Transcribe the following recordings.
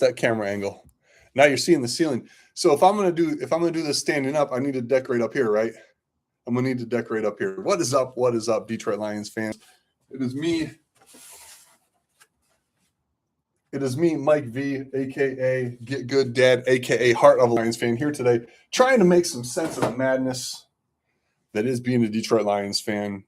that camera angle. Now you're seeing the ceiling. So if I'm gonna do this standing up, I need to decorate up here, right? I'm gonna need to decorate up here. What is up? What is up, Detroit Lions fans? It is me. It is me, Mike V, aka Get Good Dad, aka Heart of a Lions fan, here today, trying to make some sense of the madness that is being a Detroit Lions fan.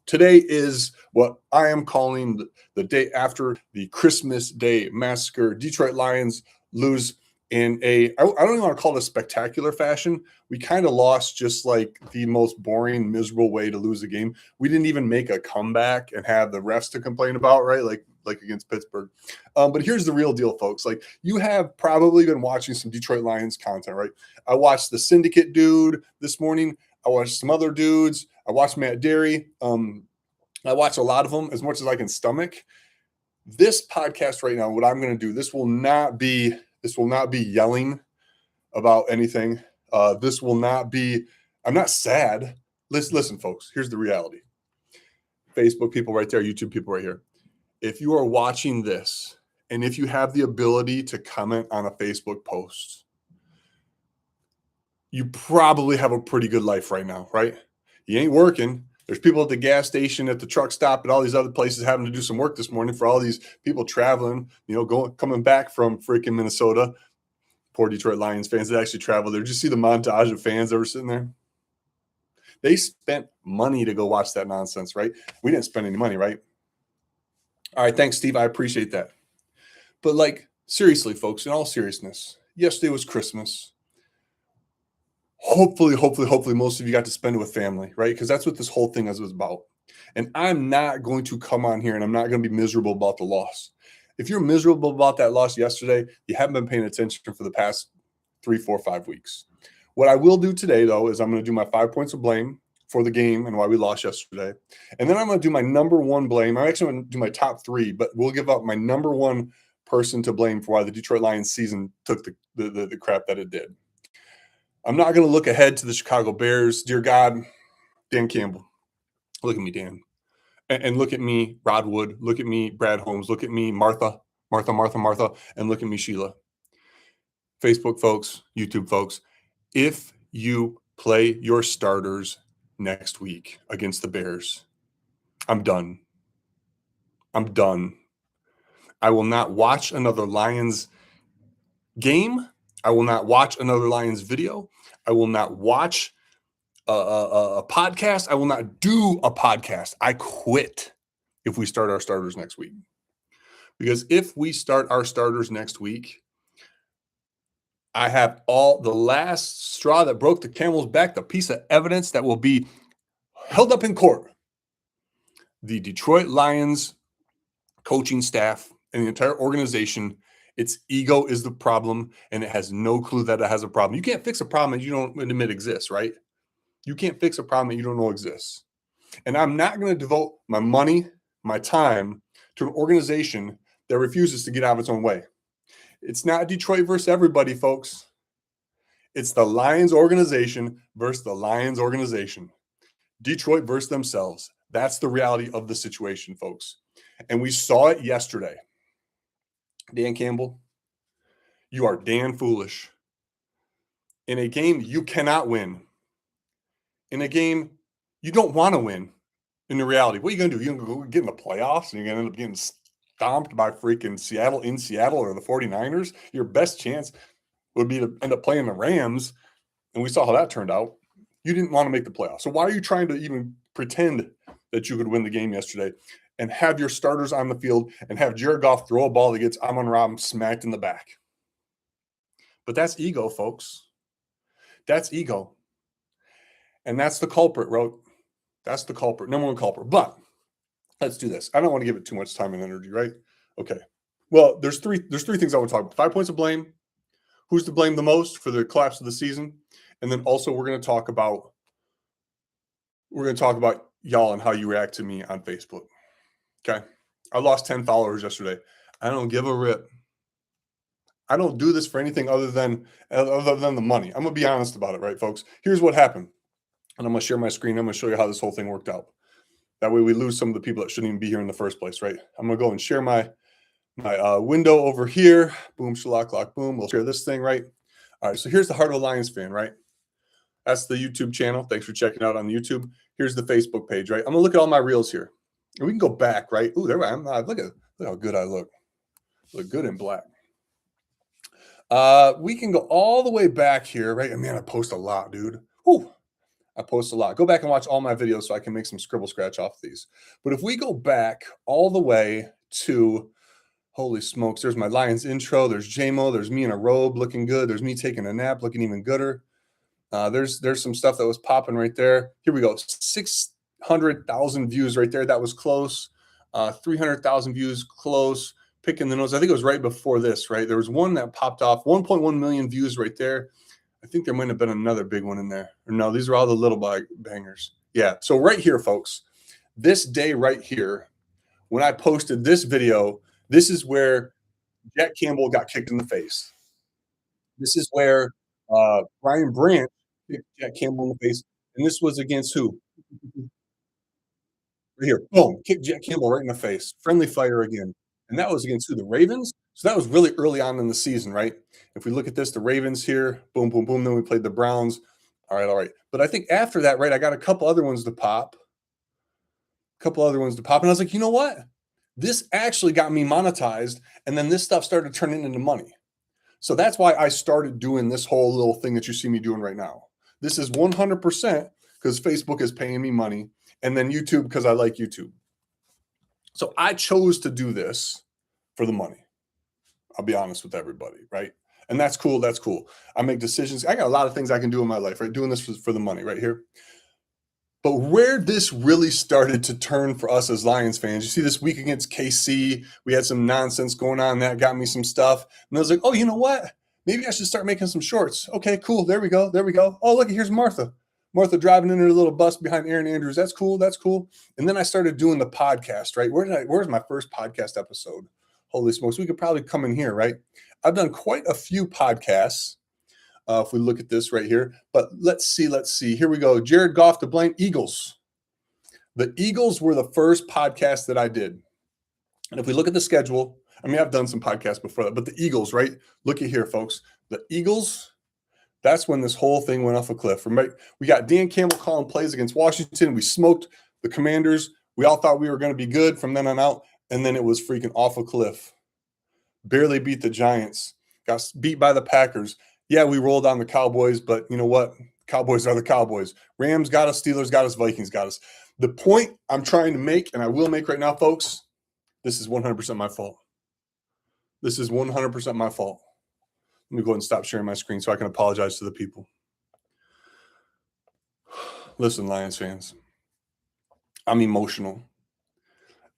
Today is what I am calling the day after the Christmas Day Massacre. Detroit Lions lose in I don't even want to call it a spectacular fashion. We kind of lost just like the most boring, miserable way to lose a game. We didn't even make a comeback and have the refs to complain about, right? Like against Pittsburgh. But here's the real deal, folks. Like, you have probably been watching some Detroit Lions content, right? I watched the Syndicate dude this morning. I watched some other dudes. I watched Matt Derry. I watch a lot of them as much as I can stomach. This podcast right now, what I'm going to do, this will not be yelling about anything. This will not be, I'm not sad. Listen, folks, here's the reality. Facebook people right there, YouTube people right here. If you are watching this and if you have the ability to comment on a Facebook post, you probably have a pretty good life right now, right? You ain't working. There's people at the gas station, at the truck stop, at all these other places having to do some work this morning for all these people traveling, coming back from freaking Minnesota. Poor Detroit Lions fans that actually travel there. Did you see the montage of fans that were sitting there? They spent money to go watch that nonsense, right? We didn't spend any money, right? All right, thanks, Steve. I appreciate that. But like, seriously, folks, in all seriousness, yesterday was Christmas. Hopefully, most of you got to spend it with family, right? Because that's what this whole thing was about. And I'm not going to come on here and I'm not going to be miserable about the loss. If you're miserable about that loss yesterday, you haven't been paying attention for the past 3, 4, 5 weeks. What I will do today, though, is I'm going to do my 5 points of blame for the game and why we lost yesterday. And then I'm going to do my number one blame. I'm actually going to do my top 3, but we'll give up my number one person to blame for why the Detroit Lions season took the crap that it did. I'm not going to look ahead to the Chicago Bears. Dear God, Dan Campbell. Look at me, Dan. And look at me, Rod Wood. Look at me, Brad Holmes. Look at me, Martha. And look at me, Sheila. Facebook folks, YouTube folks, if you play your starters next week against the Bears, I'm done. I will not watch another Lions game. I will not watch another Lions video. I will not watch a podcast. I will not do a podcast. I quit if we start our starters next week. Because if we start our starters next week, I have all the last straw that broke the camel's back, the piece of evidence that will be held up in court. The Detroit Lions coaching staff and the entire organization, its ego is the problem, and it has no clue that it has a problem. You can't fix a problem that you don't admit exists, right? You can't fix a problem that you don't know exists. And I'm not going to devote my money, my time to an organization that refuses to get out of its own way. It's not Detroit versus everybody, folks. It's the Lions organization versus the Lions organization. Detroit versus themselves. That's the reality of the situation, folks. And we saw it yesterday. Dan Campbell, you are damn foolish. In a game you cannot win. In a game you don't want to win. In the reality, what are you going to do? You're going to go get in the playoffs and you're going to end up getting stomped by freaking Seattle or the 49ers. Your best chance would be to end up playing the Rams. And we saw how that turned out. You didn't want to make the playoffs. So why are you trying to even pretend that you could win the game yesterday and have your starters on the field and have Jared Goff throw a ball that gets Amon-Ra smacked in the back? But that's ego, folks. That's ego. And that's the culprit, Ro. That's the culprit, number one culprit. But let's do this. I don't want to give it too much time and energy, right? Okay. Well, there's three things I want to talk about. 5 points of blame. Who's to blame the most for the collapse of the season? And then also we're going to talk about y'all and how you react to me on Facebook. Okay. I lost 10 followers yesterday. I don't give a rip. I don't do this for anything other than the money. I'm going to be honest about it, right, folks? Here's what happened. And I'm going to share my screen. I'm going to show you how this whole thing worked out. That way we lose some of the people that shouldn't even be here in the first place, right? I'm going to go and share my my window over here. Boom, shalak, lock, boom. We'll share this thing, right? All right, so here's the Heart of a Lions fan, right? That's the YouTube channel. Thanks for checking out on YouTube. Here's the Facebook page, right? I'm gonna look at all my reels here. And we can go back, right? Ooh, there I am. Look how good I look. Look good in black. We can go all the way back here, right? And man, I post a lot, dude. Whew. I post a lot. Go back and watch all my videos so I can make some scribble scratch off these. But if we go back all the way to, holy smokes, there's my Lions intro. There's JMO. There's me in a robe looking good. There's me taking a nap looking even gooder. There's some stuff that was popping right there. Here we go. 600,000 views right there. That was close. 300,000 views close. Picking the nose. I think it was right before this, right? There was one that popped off. 1.1 million views right there. I think there might have been another big one in there. Or no, these are all the little bangers. Yeah. So right here, folks, this day right here, when I posted this video, this is where Jack Campbell got kicked in the face. This is where Brian Branch kicked Jack Campbell in the face. And this was against who? Right here. Boom. Kicked Jack Campbell right in the face. Friendly fire again. And that was against who? The Ravens? So that was really early on in the season, right? If we look at this, the Ravens here, boom, boom, boom. Then we played the Browns. All right, all right. But I think after that, right, I got a couple other ones to pop. And I was like, you know what? This actually got me monetized. And then this stuff started turning into money. So that's why I started doing this whole little thing that you see me doing right now. This is 100% because Facebook is paying me money, and then YouTube because I like YouTube. So I chose to do this for the money. I'll be honest with everybody, right? And that's cool. That's cool. I make decisions. I got a lot of things I can do in my life, right? Doing this for the money right here. But where this really started to turn for us as Lions fans, you see this week against KC, we had some nonsense going on that got me some stuff. And I was like, oh, you know what? Maybe I should start making some shorts. Okay, cool. There we go. There we go. Oh, look, here's Martha. Martha driving in her little bus behind Aaron Andrews. That's cool. That's cool. And then I started doing the podcast, right? Where's my first podcast episode? Holy smokes. We could probably come in here, right? I've done quite a few podcasts. If we look at this right here, but let's see. Here we go. Jared Goff to blame. Eagles. The Eagles were the first podcast that I did. And if we look at the schedule, I mean, I've done some podcasts before that, but the Eagles, right? Look at here, folks. The Eagles, that's when this whole thing went off a cliff. Right? We got Dan Campbell calling plays against Washington. We smoked the Commanders. We all thought we were going to be good from then on out. And then it was freaking off a cliff. Barely beat the Giants. Got beat by the Packers. Yeah, we rolled on the Cowboys, but you know what? Cowboys are the Cowboys. Rams got us, Steelers got us, Vikings got us. The point I'm trying to make, and I will make right now, folks, this is 100% my fault. This is 100% my fault. Let me go ahead and stop sharing my screen so I can apologize to the people. Listen, Lions fans, I'm emotional.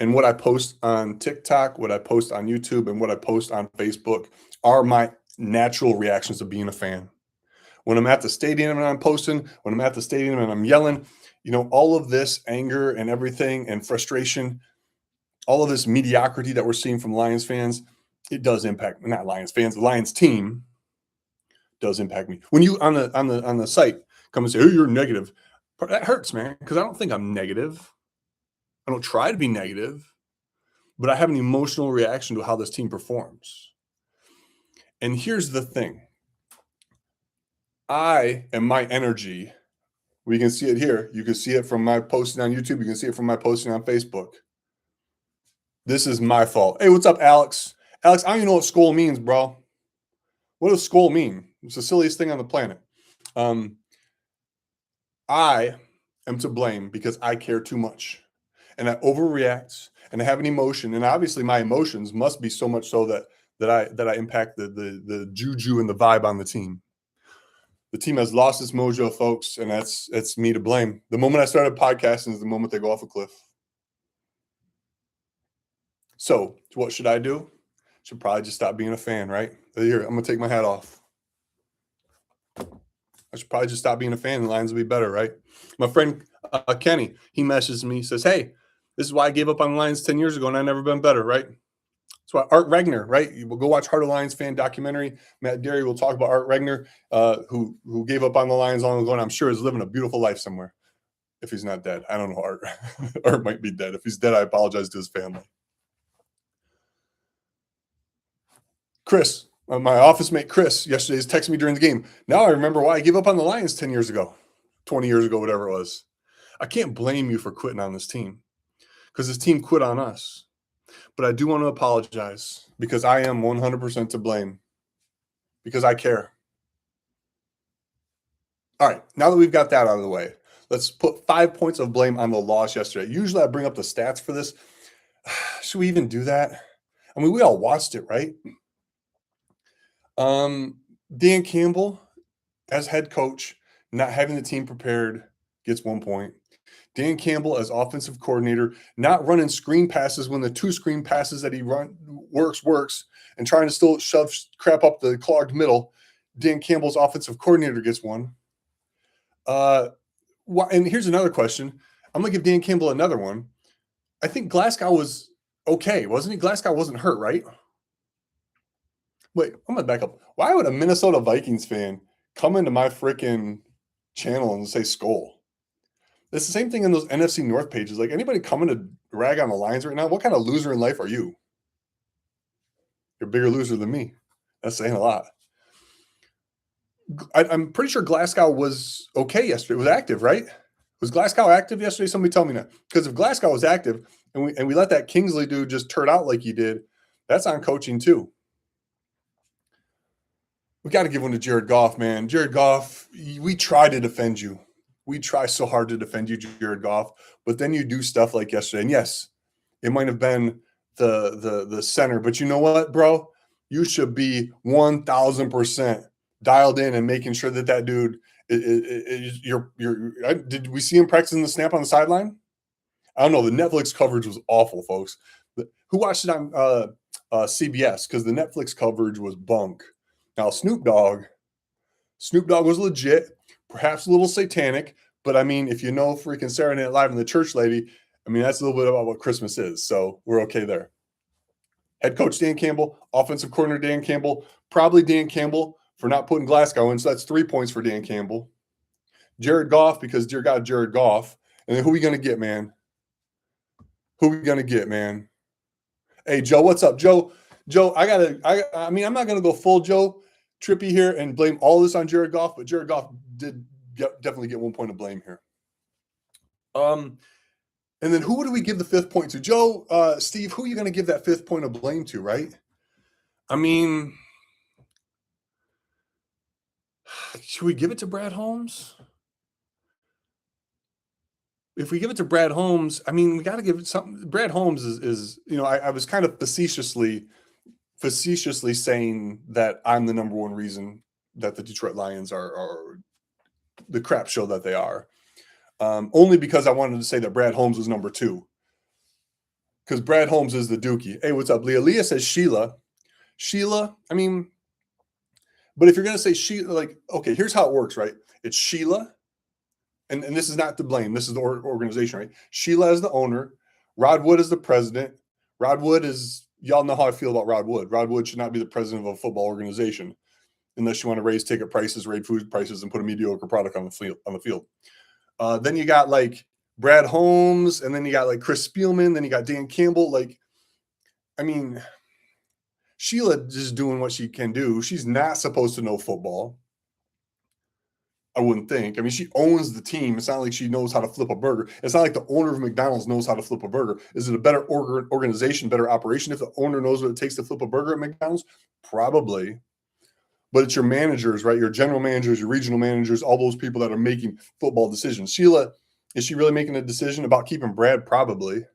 And what I post on TikTok, what I post on YouTube, and what I post on Facebook are my natural reactions of being a fan. When I'm at the stadium and I'm posting, when I'm at the stadium and I'm yelling, you know, all of this anger and everything and frustration, all of this mediocrity that we're seeing from Lions fans, it does impact, not Lions fans, the Lions team does impact me. When you on the site come and say, oh, you're negative, that hurts, man, because I don't think I'm negative. I don't try to be negative, but I have an emotional reaction to how this team performs. And here's the thing. I and my energy, we can see it here. You can see it from my posting on YouTube. You can see it from my posting on Facebook. This is my fault. Hey, what's up, Alex? Alex, I don't even know what skull means, bro. What does skull mean? It's the silliest thing on the planet. I am to blame because I care too much. And I overreact and I have an emotion. And obviously my emotions must be so much so that I impact the juju and the vibe on the team. The team has lost its mojo, folks, and it's me to blame. The moment I started podcasting is the moment they go off a cliff. So what should I do? Should probably just stop being a fan, right? Here, I'm going to take my hat off. I should probably just stop being a fan. The Lions will be better, right? My friend Kenny, he messages me, says, hey, this is why I gave up on the Lions 10 years ago and I've never been better, right? That's why Art Regner, right? You will go watch Heart of Lions fan documentary. Matt Derry will talk about Art Regner, who gave up on the Lions long ago, and I'm sure is living a beautiful life somewhere. If he's not dead, I don't know. Art, Art might be dead. If he's dead, I apologize to his family. Chris, my office mate Chris, yesterday is texting me during the game. Now I remember why I gave up on the Lions 10 years ago, 20 years ago, whatever it was. I can't blame you for quitting on this team because this team quit on us. But I do want to apologize because I am 100% to blame because I care. All right, now that we've got that out of the way, let's put 5 points of blame on the loss yesterday. Usually I bring up the stats for this. Should we even do that? I mean, we all watched it, right? Dan Campbell, as head coach, not having the team prepared, gets 1 point. Dan Campbell, as offensive coordinator, not running screen passes when the 2 screen passes that he works, and trying to still shove crap up the clogged middle. Dan Campbell's offensive coordinator gets 1. And here's another question. I'm going to give Dan Campbell another one. I think Glasgow was okay, wasn't he? Glasgow wasn't hurt, right? Wait, I'm going to back up. Why would a Minnesota Vikings fan come into my freaking channel and say Skol? It's the same thing in those NFC North pages. Like, anybody coming to rag on the Lions right now, what kind of loser in life are you? You're a bigger loser than me. That's saying a lot. I'm pretty sure Glasgow was okay yesterday. It was active, right? Was Glasgow active yesterday? Somebody tell me now. Because if Glasgow was active and we let that Kingsley dude just turn out like he did, that's on coaching too. We got to give one to Jared Goff, man. Jared Goff, we try to defend you. We try so hard to defend you, Jared Goff, but then you do stuff like yesterday. And yes, it might have been the center, but you know what, bro? You should be 1,000% dialed in and making sure that dude did we see him practicing the snap on the sideline? I don't know. The Netflix coverage was awful, folks. Who watched it on CBS? Because the Netflix coverage was bunk. Now, Snoop Dogg was legit, perhaps a little satanic, but I mean, if you know freaking Saturday Night Live and the church lady, I mean, that's a little bit about what Christmas is. So we're okay there. Head coach Dan Campbell, offensive coordinator Dan Campbell, probably Dan Campbell for not putting Glasgow in. So that's 3 points for Dan Campbell. Jared Goff, because dear God, Jared Goff. And then who are we going to get, man? Who are we going to get, man? Hey, Joe, what's up? Joe, I mean, I'm not going to go full Joe Trippy here and blame all this on Jared Goff, but Jared Goff did definitely get 1 point of blame here. And then who do we give the 5th point to? Joe, Steve, who are you going to give that 5th point of blame to, right? I mean, should we give it to Brad Holmes? If we give it to Brad Holmes, I mean, we got to give it something. Brad Holmes is I was kind of facetiously saying that I'm the number one reason that the Detroit Lions are the crap show that they are. Only because I wanted to say that Brad Holmes was number 2. Because Brad Holmes is the dookie. Hey, what's up, Leah? Leah says Sheila, I mean, but if you're going to say Sheila, like, okay, here's how it works, right? It's Sheila, and this is not to blame. This is the organization, right? Sheila is the owner. Rod Wood is the president. Rod Wood is, y'all know how I feel about Rod Wood. Rod Wood should not be the president of a football organization unless you want to raise ticket prices, raise food prices, and put a mediocre product on the field. Then you got like Brad Holmes, and then you got like Chris Spielman, then you got Dan Campbell. Like, I mean, Sheila just doing what she can do. She's not supposed to know football, I wouldn't think. I mean, she owns the team. It's not like she knows how to flip a burger. It's not like the owner of McDonald's knows how to flip a burger. Is it a better organization, better operation if the owner knows what it takes to flip a burger at McDonald's? Probably. But it's your managers, right? Your general managers, your regional managers, all those people that are making football decisions. Sheila, is she really making a decision about keeping Brad? Probably.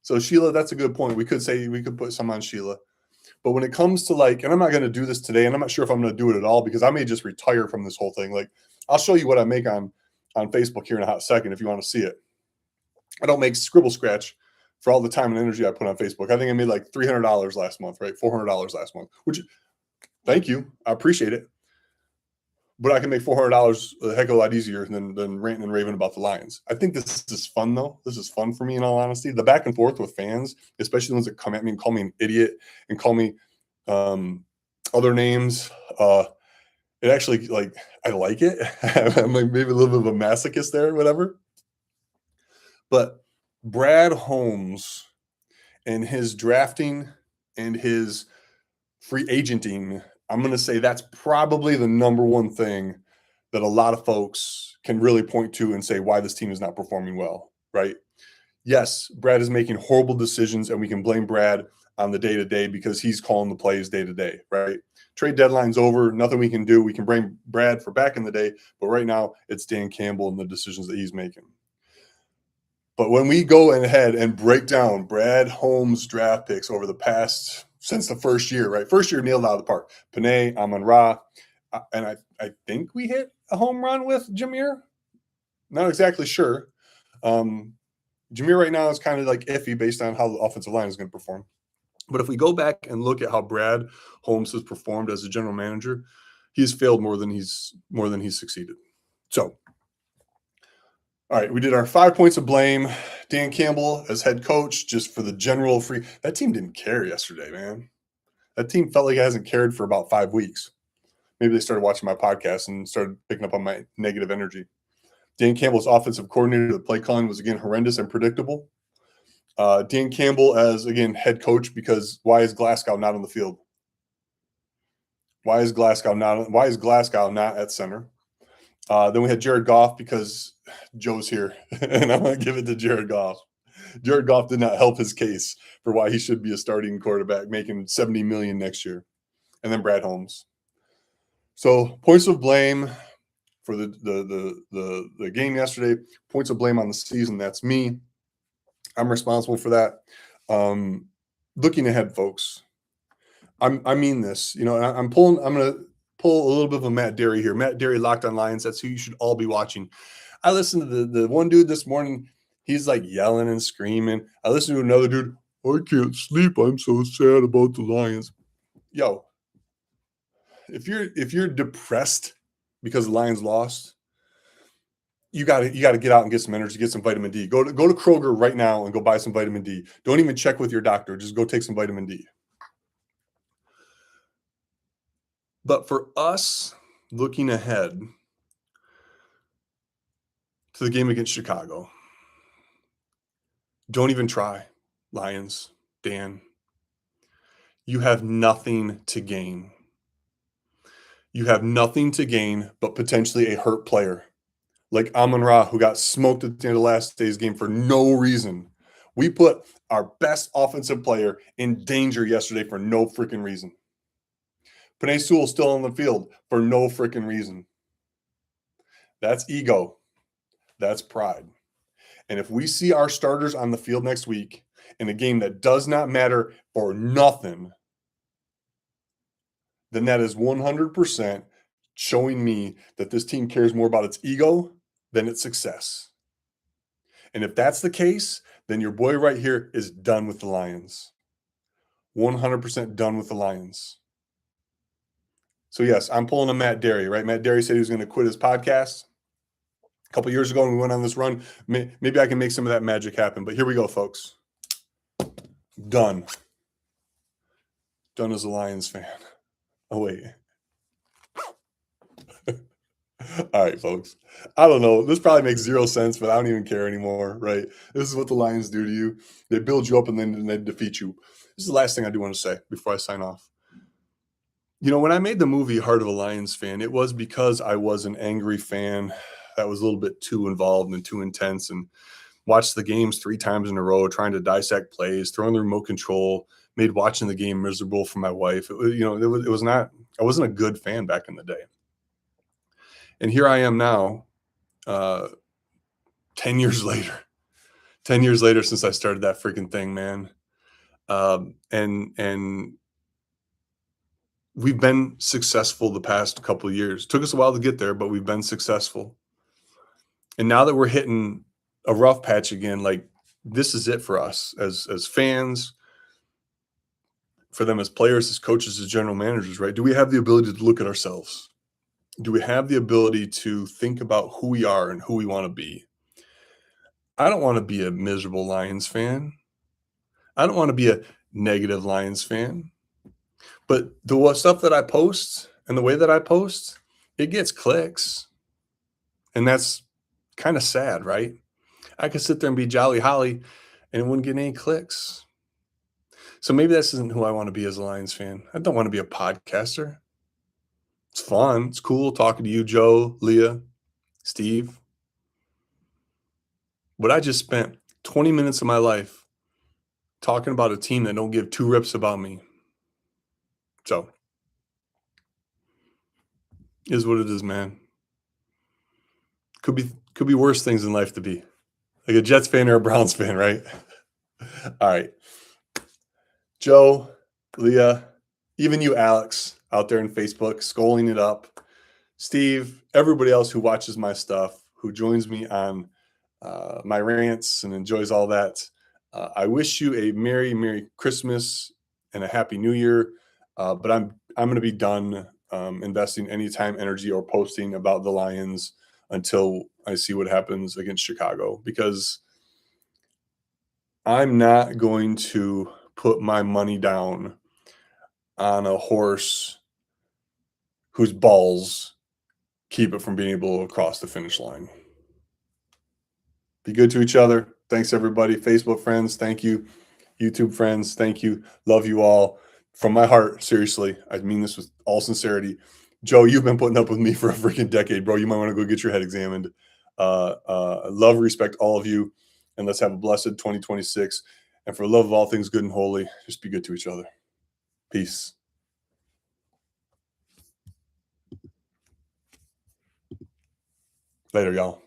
So Sheila, that's a good point. We could put some on Sheila. But when it comes to like, and I'm not going to do this today, and I'm not sure if I'm going to do it at all because I may just retire from this whole thing. Like, I'll show you what I make on Facebook here in a hot second if you want to see it. I don't make scribble scratch for all the time and energy I put on Facebook. I think I made like $300 last month, right? $400 last month, which, thank you. I appreciate it. But I can make $400 a heck of a lot easier than ranting and raving about the Lions. I think this is fun, though. This is fun for me, in all honesty. The back and forth with fans, especially the ones that come at me and call me an idiot and call me other names. It actually, like, I like it. I'm like maybe a little bit of a masochist there or whatever. But Brad Holmes and his drafting and his free agenting, I'm going to say that's probably the number one thing that a lot of folks can really point to and say why this team is not performing well, right? Yes, Brad is making horrible decisions, and we can blame Brad on the day to day because he's calling the plays day to day, right? Trade deadline's over. Nothing we can do. We can blame Brad for back in the day, but right now it's Dan Campbell and the decisions that he's making. But when we go ahead and break down Brad Holmes' draft picks over the past, since the first year, right? First year nailed out of the park. Panay, Amon-Ra, and I think we hit a home run with Jameer. Not exactly sure. Jameer right now is kind of like iffy based on how the offensive line is going to perform. But if we go back and look at how Brad Holmes has performed as a general manager, he's failed more than he's succeeded. So, all right, we did our 5 points of blame. Dan Campbell as head coach, just for the general free. That team didn't care yesterday, man. That team felt like it hasn't cared for about 5 weeks. Maybe they started watching my podcast and started picking up on my negative energy. Dan Campbell's offensive coordinator, the play calling was, again, horrendous and predictable. Dan Campbell as, again, head coach, because why is Glasgow not on the field? Why is Glasgow not at center? Then we had Jared Goff, because Joe's here, and I'm going to give it to Jared Goff. Jared Goff did not help his case for why he should be a starting quarterback, making $70 million next year. And then Brad Holmes. So points of blame for the game yesterday. Points of blame on the season. That's me. I'm responsible for that. Looking ahead, folks. I mean this. You know, I'm going to pull a little bit of a Matt Derry here. Matt Derry, Locked on Lions. That's who you should all be watching. I listened to the one dude this morning. He's like yelling and screaming. I listened to another dude. I can't sleep. I'm so sad about the Lions. Yo, if you're depressed because the Lions lost, you got to get out and get some energy, get some vitamin D. Go to Kroger right now and go buy some vitamin D. Don't even check with your doctor. Just go take some vitamin D. But for us, looking ahead to the game against Chicago, don't even try, Lions, Dan. You have nothing to gain. You have nothing to gain but potentially a hurt player like Amon-Ra, who got smoked at the end of last day's game for no reason. We put our best offensive player in danger yesterday for no freaking reason. Panay Sewell still on the field for no freaking reason. That's ego. That's pride. And if we see our starters on the field next week in a game that does not matter for nothing, then that is 100% showing me that this team cares more about its ego than its success. And if that's the case, then your boy right here is done with the Lions. 100% done with the Lions. So, yes, I'm pulling a Matt Derry, right? Matt Derry said he was going to quit his podcast a couple years ago when we went on this run. Maybe I can make some of that magic happen. But here we go, folks. Done. Done as a Lions fan. Oh, wait. All right, folks. I don't know. This probably makes zero sense, but I don't even care anymore, right? This is what the Lions do to you. They build you up and then they defeat you. This is the last thing I do want to say before I sign off. You know, when I made the movie Heart of a Lions Fan, it was because I was an angry fan that was a little bit too involved and too intense and watched the games 3 times in a row, trying to dissect plays, throwing the remote control, made watching the game miserable for my wife. It was, it was not, I wasn't a good fan back in the day. And here I am now, 10 years later. 10 years later since I started that freaking thing, man. And we've been successful the past couple of years. Took us a while to get there, but we've been successful. And now that we're hitting a rough patch again, like this is it for us as fans, for them as players, as coaches, as general managers, right? Do we have the ability to look at ourselves? Do we have the ability to think about who we are and who we want to be? I don't want to be a miserable Lions fan. I don't want to be a negative Lions fan. But the stuff that I post and the way that I post, it gets clicks. And that's kind of sad, right? I could sit there and be jolly holly and it wouldn't get any clicks. So maybe this isn't who I want to be as a Lions fan. I don't want to be a podcaster. It's fun. It's cool talking to you, Joe, Leah, Steve. But I just spent 20 minutes of my life talking about a team that don't give two rips about me. So, is what it is, man. Could be worse things in life to be. Like a Jets fan or a Browns fan, right? All right. Joe, Leah, even you, Alex, out there in Facebook, scolding it up. Steve, everybody else who watches my stuff, who joins me on my rants and enjoys all that. I wish you a Merry Christmas and a Happy New Year. But I'm going to be done investing any time, energy, or posting about the Lions until I see what happens against Chicago, because I'm not going to put my money down on a horse whose balls keep it from being able to cross the finish line. Be good to each other. Thanks, everybody. Facebook friends, thank you. YouTube friends, thank you. Love you all. From my heart, seriously. I mean this with all sincerity. Joe, you've been putting up with me for a freaking decade, bro. You might want to go get your head examined. Love, respect all of you. And let's have a blessed 2026. And for the love of all things good and holy, just be good to each other. Peace. Later, y'all.